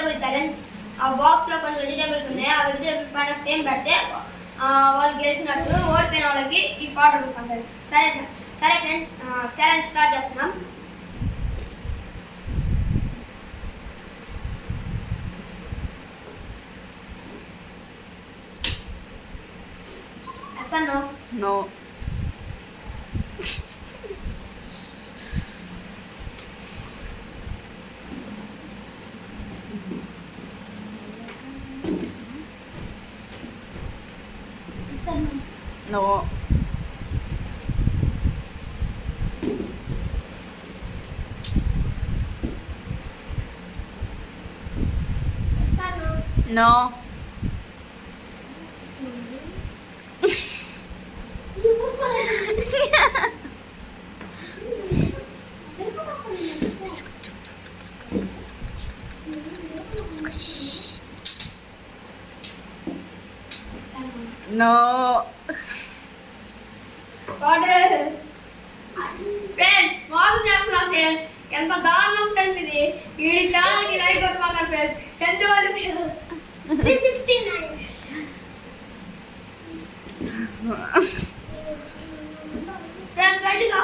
Vegetable challenge. ఆ box లో కొన్ని వెజిటేబుల్స్ ఉన్నాయి. ఆ వెజిటేబుల్స్ పైన సేమ్ పెడితే వాళ్ళు గెలిచినట్టు, ఓడిపోయిన వాళ్ళకి ఈ ₹40 ఫ్రెండ్స్. సరే ఫ్రెండ్స్, ఛాలెంజ్ స్టార్ట్ చేస్తున్నాం. No. No. No. No. Friends, మాకు చేస్తున్నా ఫ్రెండ్స్. ఎంత దారుణం ఫ్రెండ్స్ ఇది. వీడి ఛానల్ కి లైక్ కొట్టమాకండి ఫ్రెండ్స్. చెంచువాలి ఫ్రెండ్స్. 359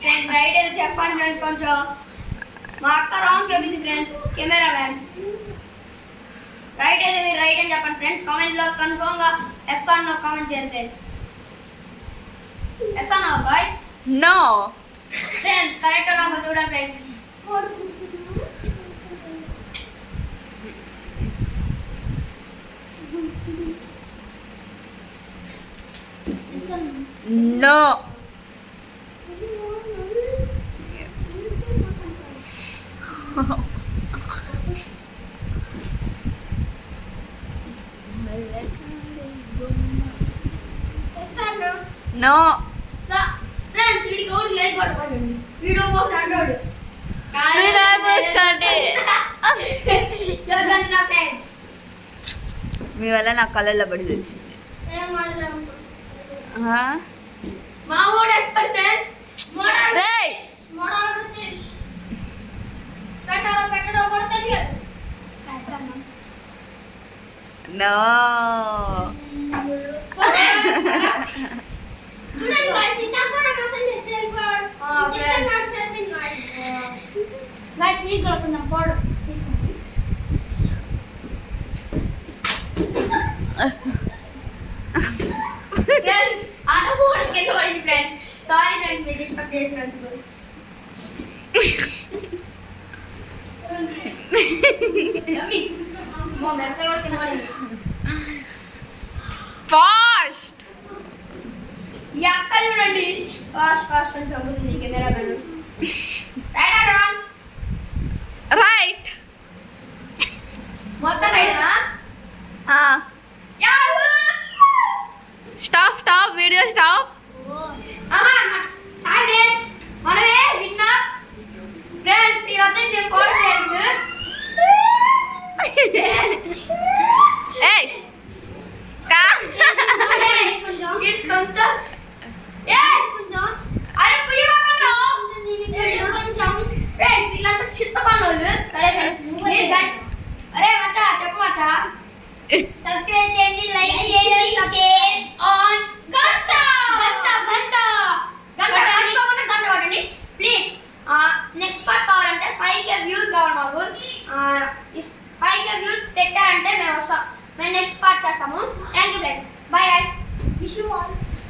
ఫ్రెండ్స్ రైట్ ఏదో చెప్పండి ఫ్రెండ్స్. కొంచెం మా అక్క రాంగ్ చెప్పింది ఫ్రెండ్స్. కెమెరామ్యాన్ రైట్ అయితే మీరు రైట్ అని చెప్పండి ఫ్రెండ్స్. కామెంట్ లో కన్ఫర్మ్ గా ఎస్ ఆర్ నో కామెంట్ చేయండి friends. Yes or no boys? No. Friends correct wrong చూడండి ఫ్రెండ్స్. No. No. ఫ్రెండ్స్ వీడికి ఎవరికి లైక్ కొట్టకండి. వీడియో పోస్ట్ అంటాడు. జగన్న ఫ్రెండ్స్ మీ వల్ల నా కళ్ళల్లో పడి తెచ్చింది. మా ఓడ ఎక్స్పర్ట్ ఫ్రెండ్స్. పెట్టడం కూడా తెలియదు. No. చూడండి గాయ్స్, ఇందాక కూడా మోసం చేశారు. గాయ్స్ మీకు కూడా కొంచెం పోడు తీసుకోండి. ఫ్రెండ్స్ ఆట పోవడం కింద పడింది ఫ్రెండ్స్. సారీ ఫ్రెండ్స్ మీరు డిస్టర్బ్ చేసినందుకు. మా మెత్త కూడా కింద పడింది. Fast. ఈ అక్క చూడండి ఫాస్ట్ అని చదువుతుంది camera man. Right are wrong? Right. మొత్తం రైటా? Stop video stop. Hi friends, మనమే విన్నర్ ఫ్రెండ్స్. వీళ్ళందరినీ నేను ఫోటో చేయండి. Hey. కొంచెం కిడ్స్ కొంచెం కొంచెం అరే పులి పక్కన కొంచెం ఫ్రెండ్స్ వీళ్ళంతా చిత్త పనులు. సరే ఫ్రెండ్స్ మీరు అరే మచ్చా చెప్పు మచ్చా. సబ్స్క్రైబ్ చేయండి, లైక్ చేయండి, షేర్ ఆన్ గంట గంట గంట గంట మర్చిపోకుండా గంట కొట్టండి ప్లీజ్. నెక్స్ట్ పార్ట్ కావాలంటే 5K వ్యూస్ కావాలి మాకు. 5K వ్యూస్ పెట్టారంటే మేము నెక్స్ట్ పార్ట్ చేస్తాము. Thank you friends. Bye guys. Wish you all.